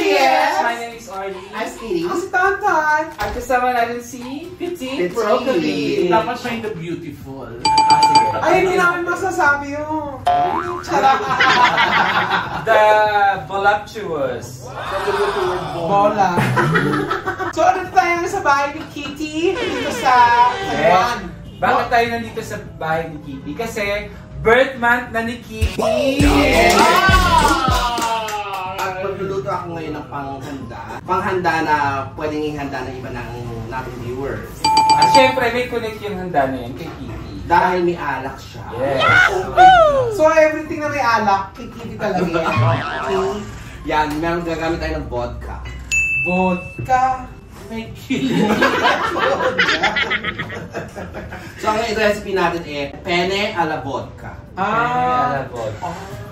yes! My name is Arlie. I'm Speedy. Ako si Tantan. At kasama natin si Petit. Broccoli. Dapat siya yung the beautiful. Sige. Ay, hindi namin masasabi yung... Charot. The voluptuous. Bola. So, ano tayo sa bahay ni Kitty? Dito sa Taiwan. Bakit tayo nandito sa bahay ni Kitty? Kasi birth month na ni Kitty. At magluluto ako ngayon ng panghanda. Panghanda na pwedeng ihanda ng iba ng nating viewers. At syempre, may connect yung handa na yan kay Kitty. Dahil may alak siya. Yes. So, everything na may alak, kay Kitty talaga yan. Yan, meron gagamit tayo ng vodka. Vodka. May killing. So, ang recipe natin eh, penne alla vodka.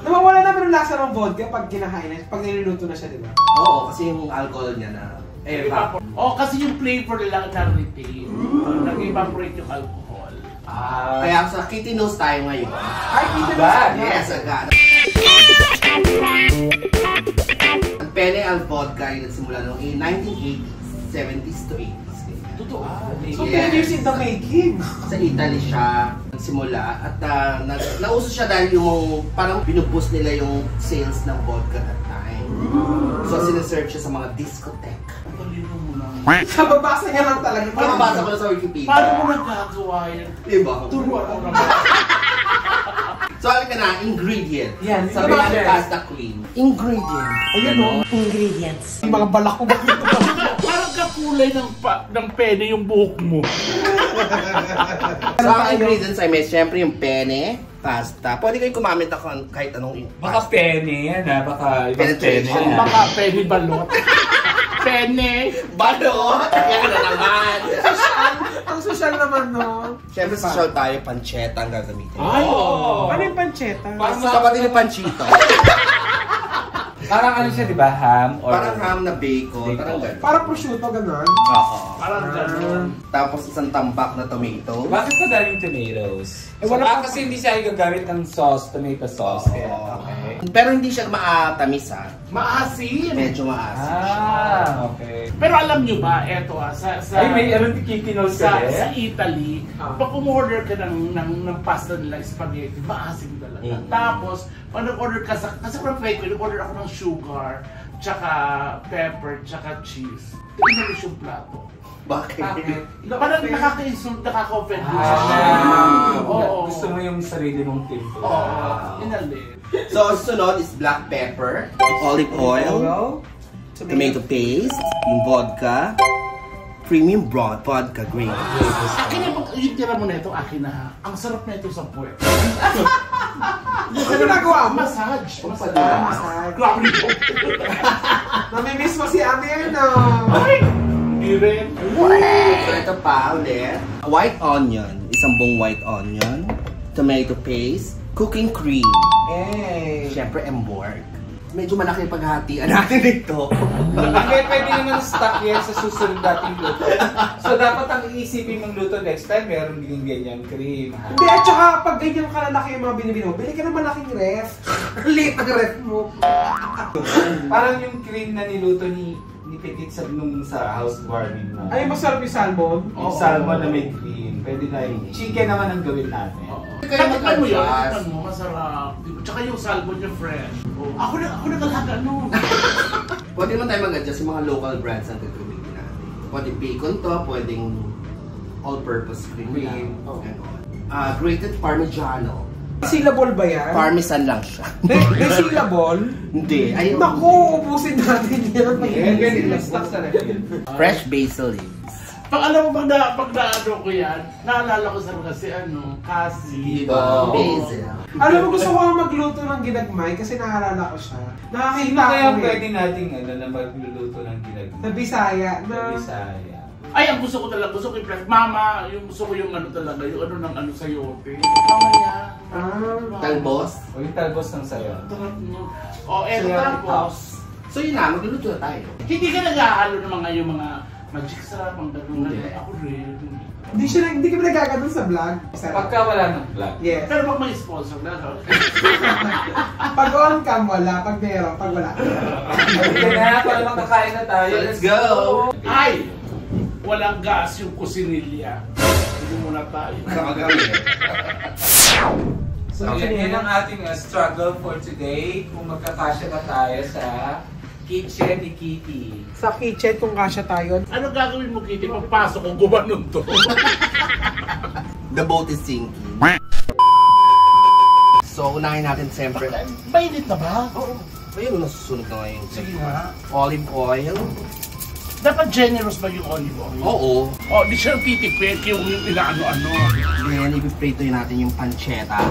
Nawawala naman ang lasa ng vodka pag kinahain na, pag niluluto na siya, di ba? Oo, kasi yung alcohol niya na Kasi yung flavor nila na-retain. Nag-evaporate yung alcohol. kaya sa Kitty Knows tayo ngayon. Ay, Kitty Diba? Yes, agad. Ang penne al vodka ay nagsimula noong 1980s, 70s to 80s. Totoo. So, 10 years in the making. Sa Italy siya nagsimula at nauso siya dahil yung parang binuboost nila yung sales ng vodka that time. So, sinesearch siya sa mga discotheque. Talino mo lang. Kababasa niya lang talaga. Parang basa ko na sa Wikipedia. Paano mo nagkagawa yan? Diba? Turuan mo naman. So, alin ka na, ingredient. Yan, Sabi ingredient. natin pasta queen. Ingredient. Ayun o. Ingredients. Yung mga balak ko bakit ito. Parang kakulay ng pene yung buhok mo. So, ang ingredients ay may siyempre yung penne, pasta. Pwede kayo kumamit ako kahit anong Baka penne yan ha, baka ibang penne yan. Baka pene balot. Pene. balot! Yan na naman! Ang social naman, no? Siyempre sa show tayo, pancetta ang gagamitin. Ay! Ano yung pancheta? Parang Kapatid ni Panchito. Parang ano siya, di ba? Ham? Or... Parang ham na bacon. Parang gano'n. Parang prosciutto, gano'n. Oo. Parang gano'n. Tapos isang tambak na tomato. Bakit pa daming tomatoes? Wala Kasi hindi siya gagamit ng sauce, tomato sauce. Kaya, okay. Pero hindi siya maatamis ha. Maasim. Medyo maasim siya. Okay. Pero alam nyo ba, eto Ay, may ano Kitty Knows ka sa Italy, pag umorder ka ng pasta nila, spaghetti, maasim talaga. Tapos, pag nag-order ka kasi perfect, nag-order ako ng sugar, tsaka pepper, tsaka cheese. Inalis yung plato. Bakit? Parang nakaka-insult, nakaka-offend mo. Oo. Gusto mo yung sarili mong timpo. Oo. Inalis. So, sunod is black pepper, olive oil, tomato paste, yung vodka, premium broth, vodka green. Akin yung tira mo na ito, akin na. Ang sarap na ito sa puwet. Ano ginagawa mo? Massage. Massage. Grabe ito. Namimiss mo si Amir, no? Ay! Hindi rin. So, ito pa ulit. White onion, isang buong white onion, tomato paste, cooking cream, syempre emborg. Medyo malaki yung paghahatian natin dito. Hindi, pwede naman stock yan sa susunod nating luto. So, dapat ang iisipin mong luto next time, meron din ganyan cream. Hindi, at saka pag ganyan kalalaki yung mga binibili mo, bili ka ng malaking ref. Liit ang ref mo. Parang yung cream na niluto ni Petit sa housewarming na. Ay, masarap yung salmon. Yung salmon na may cream. Pwede na yung chicken naman ang gawin natin. Katikman mo yun, katikman mo, masarap. Tsaka yung salmon niya fresh. Ako na talaga, no? Pwede naman tayo mag-adjust yung mga local brands ang gagamitin natin. Pwede bacon to, pwedeng all-purpose cream. Grated Parmigiano. Syllable ba yan? Parmesan lang siya. Syllable? Hindi. Ay, naku, ubusin natin yan. Ganyan lang stock sa rin. fresh basil leaves. Pag alam mo, pag naano ko yan, naalala ko sa kasi kasi. Basil. Alam mo, gusto ko magluto ng ginagmay kasi naalala ko siya. Nakakita Sino kaya ko pwede nating na magluluto ng ginagawa? na Bisaya. Na Bisaya. Ay, ang gusto ko talaga, gusto ko i-press. Mama, yung gusto ko yung ano talaga, yung ano ng ano sa yote. Mama yan. Talbos. O yung talbos ng sayo. O, eto Sayo, tapos. So yun na, magluluto na tayo. Hindi ka nag-aalo ng mga yung mga Magic sarap ang gano'n. Ako rin. Hindi kami nagkaganon sa vlog. Pagka wala ng vlog. Yes. Pero pag may sponsor na, Pag on cam wala, pag meron, pag wala. Kaya na, para makakain na tayo. Let's go! ay! Walang gas yung kusinilya. Hindi muna tayo. So yan ang ating struggle for today. Kung magkakasya na tayo sa kitchen ni Kitty. Sa kitchen kung kasya tayo. Ano gagawin mo, Kitty? Pagpasok kung gumanon to. The boat is sinking. So, unahin natin siyempre. Mainit na ba? Oo. Ayun, nasusunog na ngayon. Sige nga. Olive oil. Dapat generous ba yung olive oil? Oo. Oh, di siya titipid yung inaano-ano. Then, ipiprito natin yung pancetta.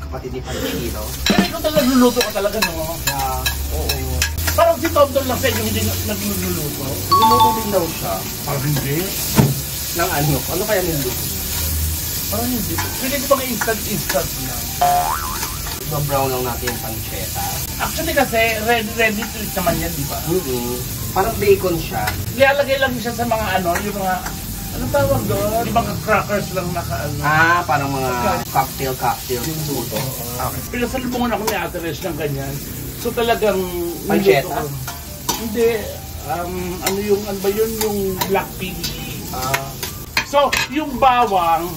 Kapatid ni Panchito. Pero ikaw talaga nagluluto ka talaga, no? Yeah. Oo. Parang si Tom lang sa inyo hindi nagluluto. Niluluto din daw siya. Parang hindi. Ng ano? Ano kaya niluluto? Parang hindi. Pwede ko bang instant lang? Brown lang natin yung pancetta. Actually kasi, ready to eat naman yan, di ba? Parang bacon siya. Ilalagay lang siya sa mga ano, yung mga, anong tawag doon? Yung mga crackers lang naka-ano. Ah, parang mga cocktail. Sudo. Okay. Pinasalubungan ako ni Ate Resh ng ganyan. So talagang... Pancetta? niluto ko. Hindi. Ano ba yun? Yung black pea. So, yung bawang,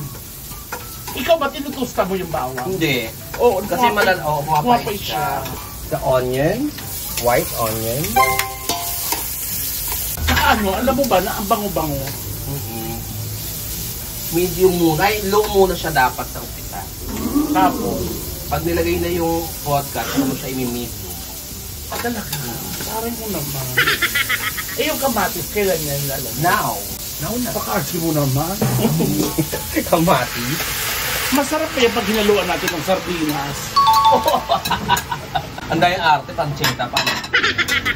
ikaw ba tinutusta mo yung bawang? Hindi. Oo, Kasi pumapait siya. The onion, white onion. Sa ano, alam mo ba na ang bango-bango? Medium muna. Ay, low muna siya dapat sa umpisa. Tapos, Pag nilagay na yung vodka, ano mo siya imimito. talaga. Parang mo naman. Eh, yung kamatis, kailan yan lalagay? Now na. Paka-arsi mo naman. Kamatis. Masarap kaya pag hinaluan natin ng sardinas. Ang dahil arte, pancetta pa.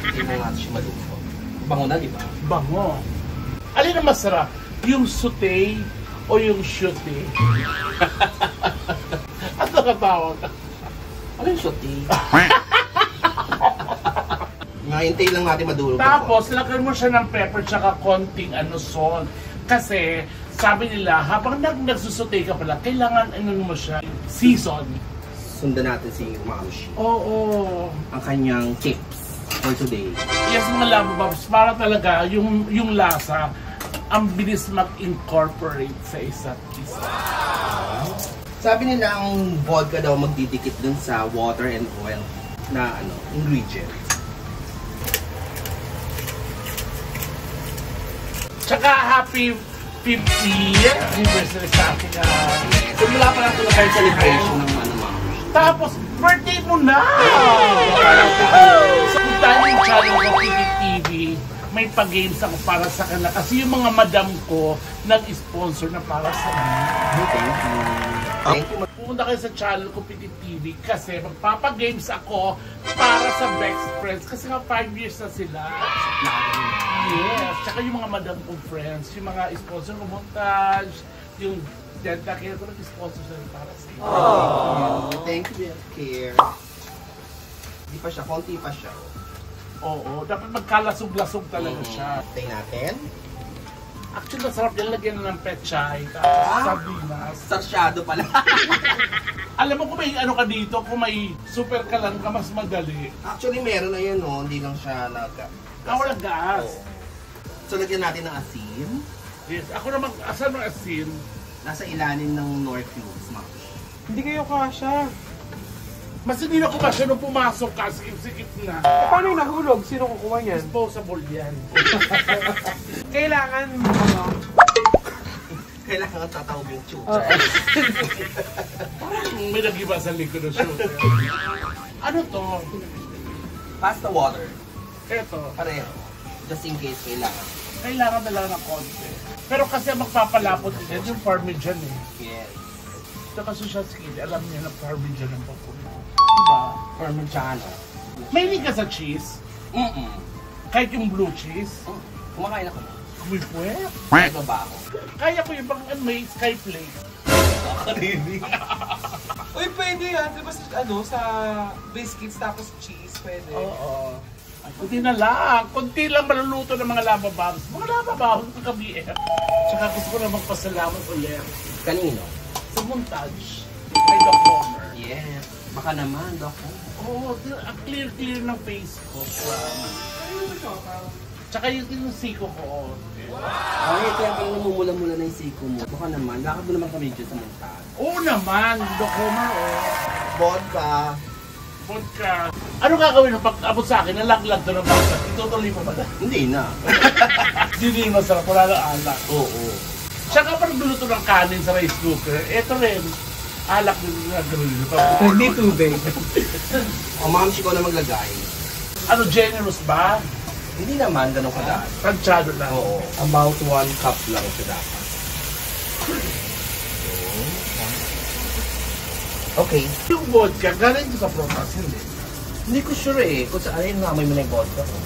Hindi mo nga siya maluto. Bango na, di ba? Bango. Alin ang masarap? Yung sauté o yung shooté? Ano katawag? Ano yung shoti? Ngahintay lang natin madulog. Tapos, lagyan mo siya ng pepper tsaka konting salt. Kasi, sabi nila, habang nagsusute ka pala, kailangan mo siya season. Sundan natin si Mamshi. Oo. Ang kanyang tips for today. Yes, mga Labababs, para talaga yung lasa, ang bilis mag-incorporate sa isa't isa. Sabi nila ang vodka daw magdidikit dun sa water and oil na ingredient. Tsaka happy 50th anniversary sa akin. Simula pa lang ito na celebration ng Tapos, birthday mo na! So, kung tayo yung channel ng TV, may pag-games ako para sa kanila. Kasi yung mga madam ko, nag-sponsor na para sa Thank you. Pumunta kayo sa channel ko, TV, kasi magpapagames ako para sa best friends. Kasi nga 5 years na sila. Yes, tsaka yung mga madam kong friends, yung mga sponsor ko, montage, yung Denta, kaya ko nag-sponsor sila para sa iyo. Thank you, Care. Hindi pa siya, konti pa siya. Oo, dapat magkalasog-lasog talaga siya. Tayo natin. Actually, masarap yan, lagyan na ng pechay, tapos sardinas. Sarsyado pala. Alam mo kung may ka dito, kung may super ka lang ka, mas madali. Actually, meron na yun, hindi lang siya Walang gas. So, lagyan natin ng asin. Yes, ako naman, asan ng asin? Nasa ilalim ng Nor Cubes, Ma'am. Hindi kayo kasha. Mas hindi na kumasya nung pumasok ka, sikip-sikip na. Paano yung nahulog? Sino kukuha yan? Disposable yan. Kailangan, Kailangan tatawag yung chucha. May nag-iba sa likod ng shoot. Ano to? Pasta water. Eto. Pareho. Just in case kailangan. Kailangan na lang ng konti. Pero kasi magpapalapot din yung parmesan eh. Yes. Tsaka social skill, alam niya na parmesan ang papuno. Diba? Parmigiano. May hindi ka sa cheese. Kahit yung blue cheese. Kumakain ako. Uy, pwede. Kahit ba ako? Kaya ko yung bang may sky plate. Uy, pwede yan. Diba sa biscuits tapos cheese, pwede. Oo. Kunti na lang. Kunti lang maluluto ng mga lava bombs. Mga lava bombs ng ka-BF. Tsaka gusto ko na magpasalamat ulit. Kanino? Sa montage. Kay Doc Homer. Yes. Baka naman, Doc. Oo, ang clear ng face ko. Tsaka yung siko ko. Ay, kaya pala namumula-mula na yung siko mo. Baka naman, lakad mo naman kami dyan sa montage. Oo naman, Doc Homer, Vodka. Vodka. Ano gagawin mo pag abot sa akin, nalaglag doon ang bangsa? Itutuloy mo ba na? Hindi na. Hindi masarap, wala na alak. Oo. Tsaka pag luluto ng kanin sa rice cooker, eto rin. Alak din na gawin nyo. Hindi tubig. O, ma'am, ko na maglagay. Ano, generous ba? Hindi naman ganun kadaan. Tansyado lang. Oo. About 1 cup lang siya dapat. Okay. Yung vodka, galing ko sa protas, hindi. Hindi ko sure eh. Kung saan yung amoy mo na yung vodka ko.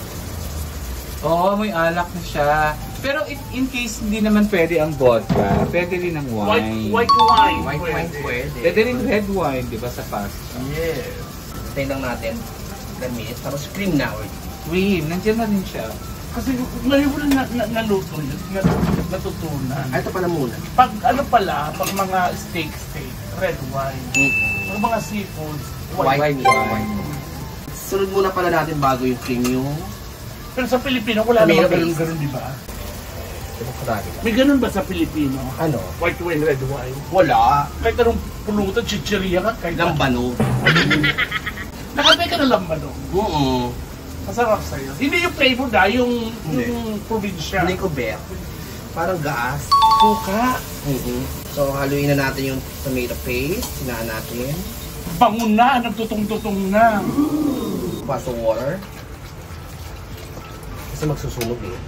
Oo, may alak na siya. Pero in case hindi naman pwede ang vodka, pwede rin ang wine. White wine. White wine pwede. Pwede rin red wine, di ba, sa pasta? Yes. Tayo lang natin. Gamit. Tapos cream na ulit. Cream, nandiyan na rin siya. Kasi ngayon ko na naluto yun, natutunan. Ay, ito pala muna. Pag ano pala, pag mga steak, red wine. Pag mga seafoods, white White wine. Sunod muna pala natin bago yung cream yung... Pero sa Pilipino, wala Tomato naman paste. ganun, di ba? Ito karami lang. May ganun ba sa Pilipino? Ano? White wine, red wine. Wala. Kahit anong pulutan, chichirya ka, kahit Lambano. Nakatay ka ng lambano. Oo. Masarap sa'yo. Hindi yung flavor na, yung probinsya. Hindi ko bet. Parang gaas. Suka. So, haluin na natin yung tomato paste. Sinaan natin. Bangon na, nagtutong-tutong na. Baso water. Kasi magsusunog eh.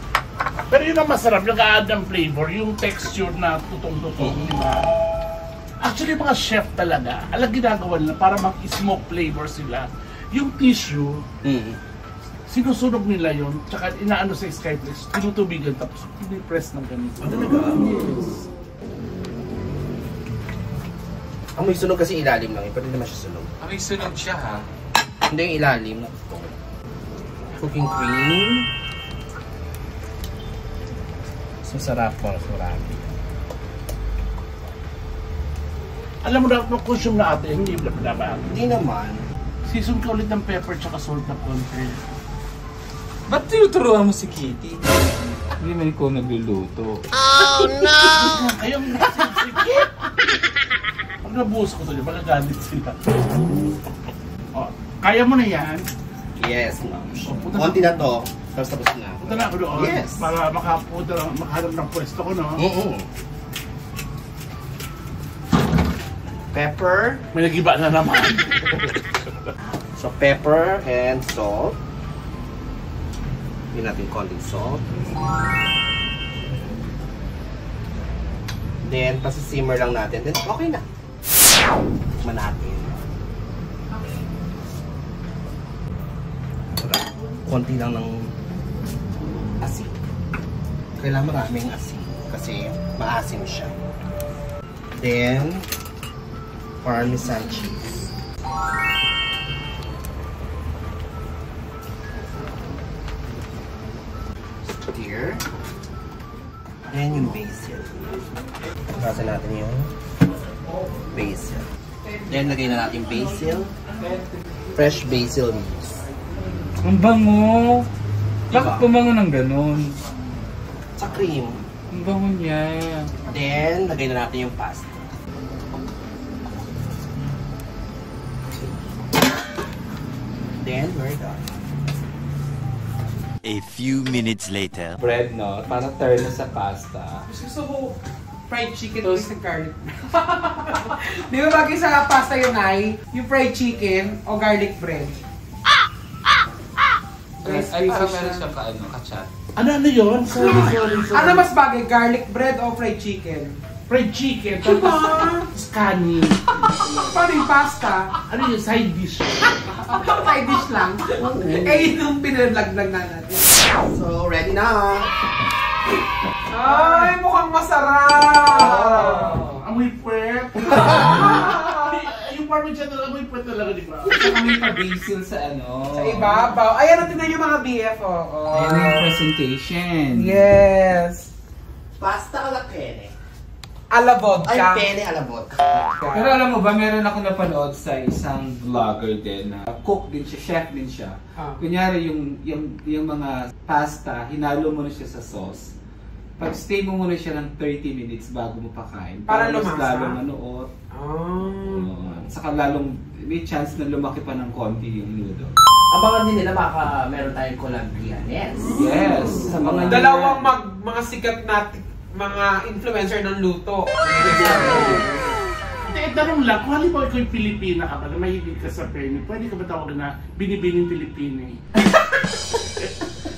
Pero yun ang masarap, nag-a-add ng flavor, yung texture na tutong-tutong, di ba? Actually, mga chef talaga, alam ginagawa nila para mag-smoke flavor sila. Yung tissue, sinusunog nila yun, tsaka inaano sa skyflex, tinutubigan, tapos pinipress ng ganito. Talaga? Yes. Ang may sunog kasi ilalim lang eh, pero hindi naman siya sunog. May sunog siya, ha? Hindi yung ilalim. Cooking cream. Masarap po, marami. Alam mo na, mag-consume na ate, hindi na ba? Hindi naman. Season ka ulit ng pepper tsaka salt na konti. Ba't tinuturuan mo si Kitty? Hindi man ko nagluluto. Ayong nagsisipit! Pag nabuhos ko to, magagalit sila. O, kaya mo na yan. Yes, ma'am. O, punta Konti na to. Tapos na. Punta na ako doon. Yes. Para makahanap ng pwesto ko, no? Pepper. May nagiba na naman. So, pepper and salt. Hindi natin konting salt. Then, pasisimmer lang natin. Then, okay na. Tikman natin. Konti lang ng asin. Kailangan maraming asin kasi maasim siya. Then, Parmesan cheese. Stir. Then yung basil. Pasa natin yung basil. Then lagay na natin basil. Fresh basil leaves. Ang bango! Bakit Diba? pumango ng ganun? Sa cream. Ang bango niya. Then, lagay na natin yung pasta. Then, we're done. A few minutes later. Bread, no? Para turn na sa pasta. Gusto mo fried chicken with garlic. Di ba bagay sa pasta yun ay yung fried chicken o garlic bread? Guys, Ay, parang spicy meron siya. siyang kachat. Ano yun? Sorry. Ano mas bagay, garlic bread o fried chicken? Fried chicken, Diba? tapos kanin. Paano yung pasta? Ano yung side dish? Side dish lang. Eh, yun yung pinalaglag na natin. So, ready na! Ay, mukhang masarap! Amoy puwet. Yung parang parmesan talaga, amoy pa talaga, di ba? Saka may pa-basil sa ano. Sa ibabaw. Ayan, tingnan yung mga BF, Ayan na yung presentation. Yes. Pasta alla pene. Ala vodka. Ay, pene alla vodka. Pero alam mo ba, meron ako napanood sa isang vlogger din na cook din siya, chef din siya. Kunyari yung mga pasta, hinalo mo na siya sa sauce. Pag-stay mo muna siya ng 30 minutes bago mo pakain. Para mas lumasa? lalong manuot. Saka lalong may chance na lumaki pa ng konti yung noodle. Abangan din nila baka meron tayong Colombianes. Yes! Sa mga Dalawang mga sikat na mga influencer ng luto. Hindi, tanong lang, kung halimbawa ikaw yung Pilipina ka ba, na mahilig ka sa pene, pwede ka ba tawag na binibining Pilipina eh?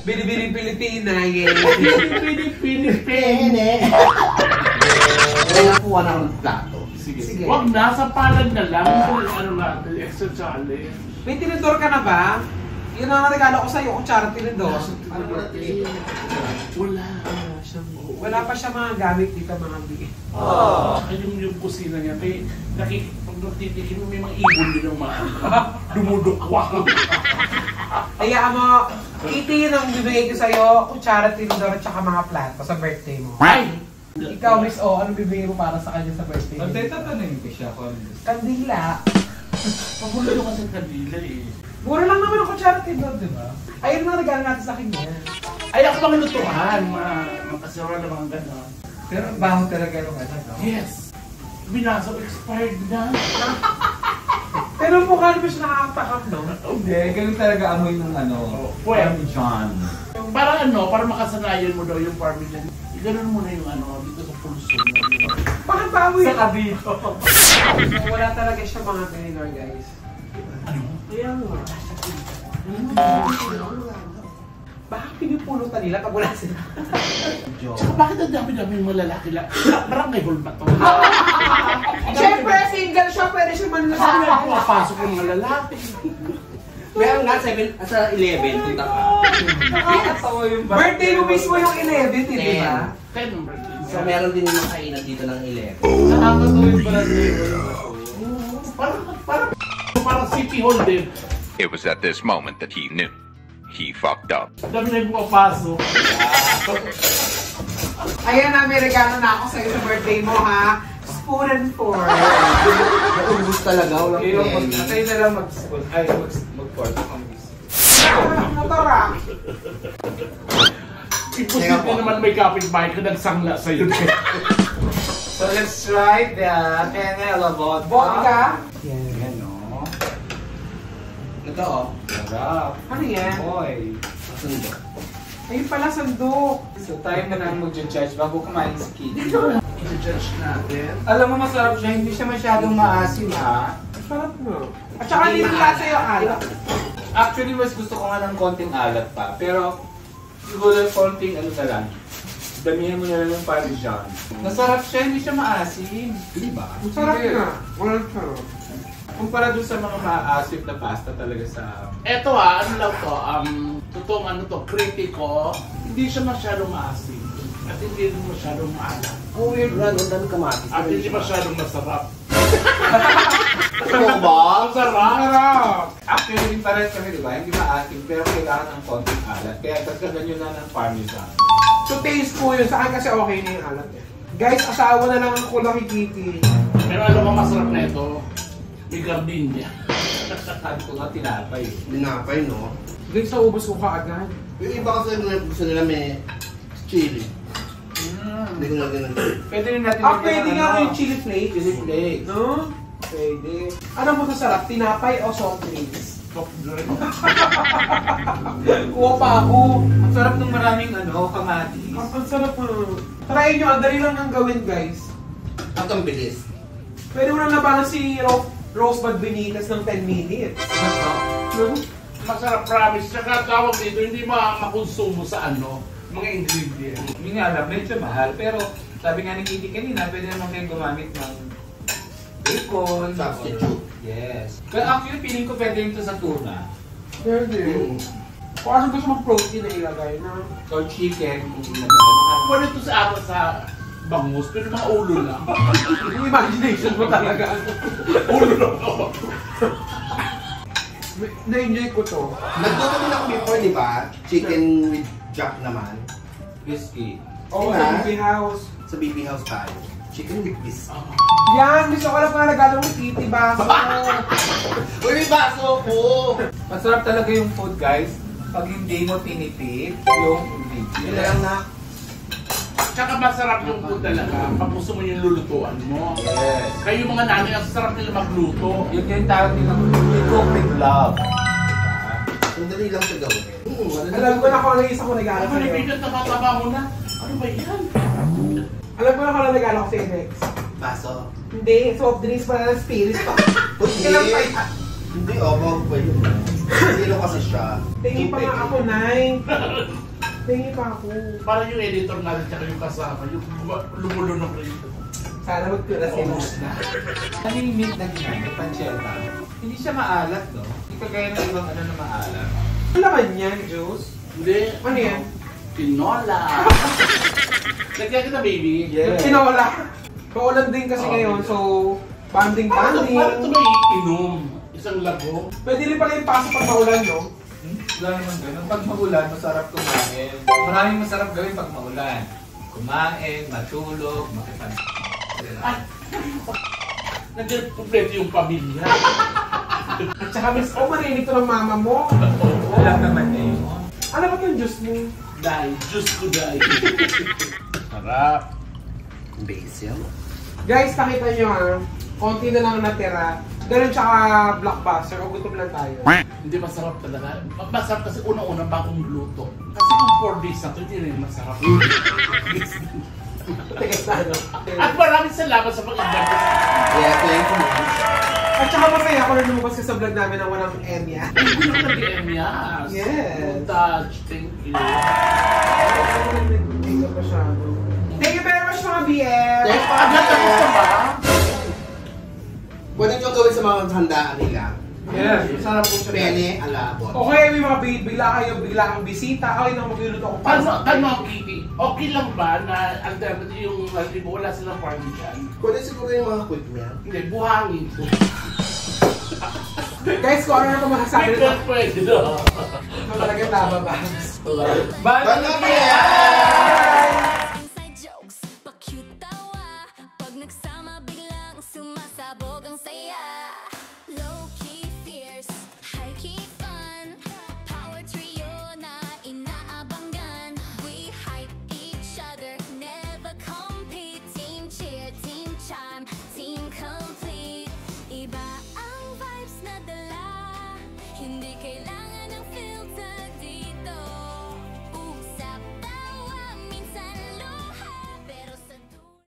Binibining Pilipina, yes. Binibining Pilipina. Kaya nakuha na ng plato. Sige. Sige. Wag na, sa palad na lang. Ano natin, extra challenge. May tinidor ka na ba? Yun ang regalo ko sa'yo, kutsara tinidor. Wala. Wala pa siya mga gamit dito, mga bigay. Yung kusina niya, pag nagtitikin mo, may mga ibon din ng mga dumudukwa. Kaya mo, yun ang bibigay ko sa'yo, kutsara tinidor at saka mga plato sa birthday mo. Ay! Ikaw, Miss O, ano bibigay mo para sa kanya sa birthday mo? Magtatanungin ko siya kung ano gusto. Kandila. Magulo ko kasi kanila eh. Mura lang naman ang kutsara tinidor, di ba? Ayun ang regalo natin sa kanya. Ay, ako mga lutuan, makasara ng mga gano'n. Pero ang baho talaga nung ano, no? Yes! Binasa, expired na. Pero mukha naman siya nakakatakam, no? Hindi, ganun talaga amoy ng ano, Parmesan. Para makasanayan mo daw yung Parmesan. Ganun mo na yung dito sa pulso mo. Bakit ba amoy? Sa kabito. Wala talaga siya mga tinidor, guys. Ano? Kaya nga. Bakit pinipulutan nila pag wala sila? Tsaka bakit ang dami-dami yung mga lalaki lang? Barangay hall ba to? Siyempre, single siya, pwede siya man Saan na pumapasok yung mga lalaki? Meron nga, 11 punta ka. Nakakatawa yung birthday mo mismo yung 11, di ba? 10 number. So meron din yung kainan dito ng 11. Nakakatawa yung barangay. Parang city hall din. It was at this moment that he knew. He fucked up. Dami na yung pumapasok. Ayan na, may regalo na ako sa'yo sa birthday mo, ha? Spoon and fork. Naubos talaga, walang pwede. Atay na lang mag-spoon. Ay, mag-fork. Motora. Imposible naman may kapitbahay ka nagsangla sa'yo. So let's try the penne alla vodka. Vodka. Yan, no? Ito oh. Sarap. Ano yan? Boy. Sundo. Ayun pala, sandok. So tayo na lang mag-judge bago kumain si Kitty. I-judge natin. Alam mo, masarap siya. Hindi siya masyadong maasim, ha? Sarap mo. At saka hindi lasa yung alat. Actually, mas gusto ko nga ng konting alat pa. Pero, siguro konting ano na lang. Damihan mo na lang yung Parmesan. Masarap siya, hindi siya maasim. Di ba? Sarap na. Walang sarap. Kumpara dun sa mga maasim na pasta talaga sa... Eto ano lang to, totoong kritiko, hindi siya masyadong maasim. At hindi rin masyadong maalat. Ang weird na, ang dami kamatis. At hindi masyadong masarap. Ano ba? Sarap! Actually, yung pares kami, di ba? Hindi maasim, pero kailangan ng konting alat. Kaya dagdagan nyo na ng Parmesan. To taste po yun. Sa akin kasi okay na yung alat eh. Guys, asawa na lang ang kulang kay Kitty. Pero alam mo masarap na ito, may gardenia. Sabi ko nga, tinapay. Dinapay, no? Guys, naubos ko kaagad. Yung iba kasi gusto nila may chili. Hindi ko na ganun. Pwede rin natin Pwede nga yung chili flakes. Chili flakes. No? Pwede. Ano mo masarap? Tinapay o soft drinks? Soft drink. Kuha pa ako. Ang sarap ng maraming kamatis. Ang sarap mo. Try nyo, ang dali lang ang gawin, guys. At ang bilis. Pwede mo nang labanan si Rosebud Benitez ng 10 minutes. No? Masarap, promise. Tsaka tawag dito, hindi makonsumo sa mga ingredients. Hindi nga alam, medyo mahal. Pero sabi nga ni Kitty kanina, pwede naman kayo gumamit ng bacon. Substitute. Yes. Pero actually, feeling ko pwede ito sa tuna. Pwede. Kung ano gusto mong protein na ilagay na. Or chicken. Kung hindi na Pwede ito sa bangus, pero mga ulo lang. Yung imagination mo talaga. Ulo lang ako. Na-enjoy ko to. Nagluto din ako before, di ba? Chicken with jack naman. Whiskey. Oo, Diba? sa BB House. Sa BB House tayo. Chicken with biscuit. Yan, gusto ko lang pa nagano ng titi baso. Uy, may baso ko! Masarap talaga yung food, guys. Pag hindi mo tinipid yung Yun ingredient. na lang na. Tsaka masarap yung food talaga pag gusto mo yung lulutuan mo. Yes. Kayo mga nanay, ang sarap nila magluto. Yun yung tawag nilang you cook with love. Ang dali lang siya gawin. Alam ko na kung ano yung isa ko nagano Ano sa'yo. yung nakataba mo na? Ano ba yan? Alam ko na kung ano nagano ko sa'yo next. Baso. Hindi, soft drinks pa na spirit pa. Kailan pa yan? Hindi, wag pa yun. Zero kasi siya. Tingin pa nga ako, Nay. Tingin pa ako. Parang yung editor natin tsaka yung kasama, yung lumulunok rin. Sana magtira sila. Almost na. Ano yung meat na ganyan, yung pancetta? Hindi siya maalat, no? Hindi kagaya ng ibang ano na maalat. Ano naman yan, Juice? Hindi. Ano yan? Tinola. Lagyan kita, baby. Yes. Tinola. Paulan din kasi ngayon, so Paano ito banding-banding. may inom? Isang lago? Pwede rin pala yung paso pag maulan, no? Wala naman ganun. Pag maulan, masarap kumain. Maraming masarap gawin pag maulan. Kumain, matulog, makipag... Ay! Nandiyan kompleto yung pamilya. At saka miss, marinig to ng mama mo. Alam naman niya yun. Ano ba yung juice mo? Dahil, Diyos ko dahil. Sarap. Basil. Guys, pakita nyo ha. Konti na lang natira. Ganun tsaka blockbuster o gutom lang tayo. Hindi masarap talaga. Masarap kasi unang-unang bagong luto. Kasi kung 4 days na ito, hindi rin masarap. Tigas na ano. At maraming salamat sa pag-invite. Yeah, thank you. At saka masaya ako na lumabas ka sa vlog namin ng walang Enya. Hindi ko nag-DM yan. Yes. Touch, thank you. Thank you very much mga BF! Agad tapos na ba? Pwede nyo gawin sa mga handaan nila. Yes, masarap po siya. Pene, alabot. Okay, may mga bigla kang bisita. Okay na magluluto ako para Ano, Kitty? Okay lang ba na alternative yung wala silang party dyan? Pwede siguro yung mga quick meal. Hindi, buhangin ko. Guys, kung ano na ito masasabi nito, Pwede na. talagang nababas. Bye! Bye!